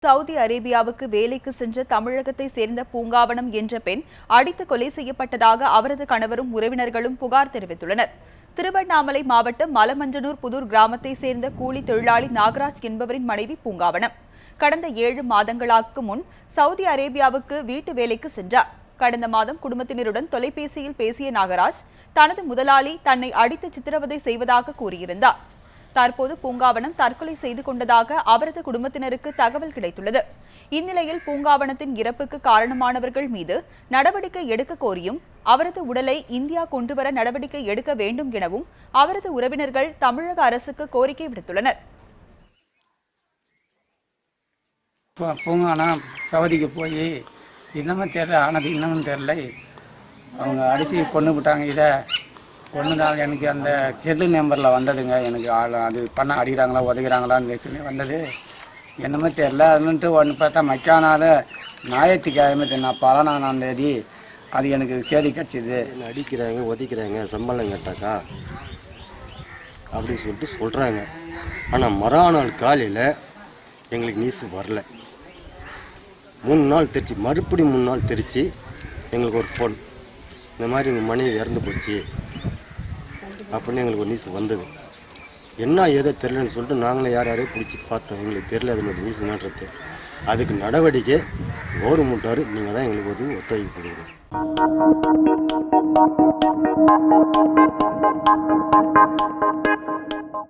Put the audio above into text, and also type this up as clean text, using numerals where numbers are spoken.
Saudi அரேபியாவுக்கு வேலைக்கு சென்ற தமிழகத்தை சேர்ந்த பூங்காவனம் என்ற பெண் அடித்து கொலை செய்யப்பட்டதாக அவரது கணவரும் உறவினர்களும் புகார் தெரிவித்துள்ளனர். திருவண்ணாமலை மாவட்டம் மலமஞ்சனூர் புதூர் கிராமத்தை சேர்ந்த கூலி தொழிலாளி நாகராஜ் என்பவரின் மனைவி பூங்காவனம் கடந்த 7 மாதங்களுக்கு முன் சவுதி அரேபியாவுக்கு வீட்டு வேலைக்கு சென்றார். கடந்த மாதம் குடும்பத்தினருடன் தொலைபேசியில் பேசிய நாகராஜ் தனது முதலாளி தன்னை அடித்து சித்திரவதை செய்வதாக கூறியிருந்தார். தற்போது பூங்காவனம் தற்கொலை செய்து கொண்டதாக அவரது குடும்பத்தினருக்கு தகவல் கிடைத்துள்ளது. இந்நிலையில் பூங்காவனத்தின் இறப்புக்கு காரணமானவர்கள் மீது நடவடிக்கை எடுக்க கோரியும் அவரது உடலை இந்தியா கொண்டுவர நடவடிக்கை எடுக்க வேண்டும் எனவும் அவரது உறவினர்கள் தமிழக அரசுக்கு கோரிக்கை விடுத்துள்ளனர். பூங்காவனம் சவுதிக்கு போய் இன்னமும் தெரியல, ஆனது இன்னமும் தெரியல. அவங்க அடிச்சு கொண்டு விட்டாங்க. இதை ஒன்றுனால எனக்கு அந்த செல்லு நம்பரில் வந்ததுங்க. எனக்கு அது பண்ண அடிக்கிறாங்களா உதைக்கிறாங்களான்னு சொல்லி வந்தது. என்னமோ தெரில. அதுன்ட்டு ஒன்று பார்த்தா மக்கானால ஞாயிற்றுக்கிழமை நான் 14ஆம் தேதி அது எனக்கு செய்தி கிடச்சிது. அடிக்கிறாங்க உதைக்கிறாங்க சம்பளம் கேட்டாக்கா அப்படின்னு சொல்லிட்டு சொல்கிறாங்க. ஆனால் மறுநாள் காலையில் எங்களுக்கு நியூஸ் வரல. 3 நாள் தெரிச்சு, மறுபடியும் 3 நாள் தெரிச்சு எங்களுக்கு ஒரு ஃபோன், இந்த மாதிரி எங்கள் மனைவி இறந்து போச்சு அப்படின்னு எங்களுக்கு ஒரு நியூஸ் வந்தது. என்ன ஏதோ தெரிலன்னு சொல்லிட்டு நாங்களே யாரையும் பிடிச்சி பார்த்தோம். எங்களுக்கு தெரியல அது மாதிரி நியூஸ் என்னன்றது. அதுக்கு நடவடிக்கை கவர்மெண்ட்டார் நீங்கள் தான் எங்களுக்கு ஒரு ஒத்துழைப்பு கொடுக்கணும்.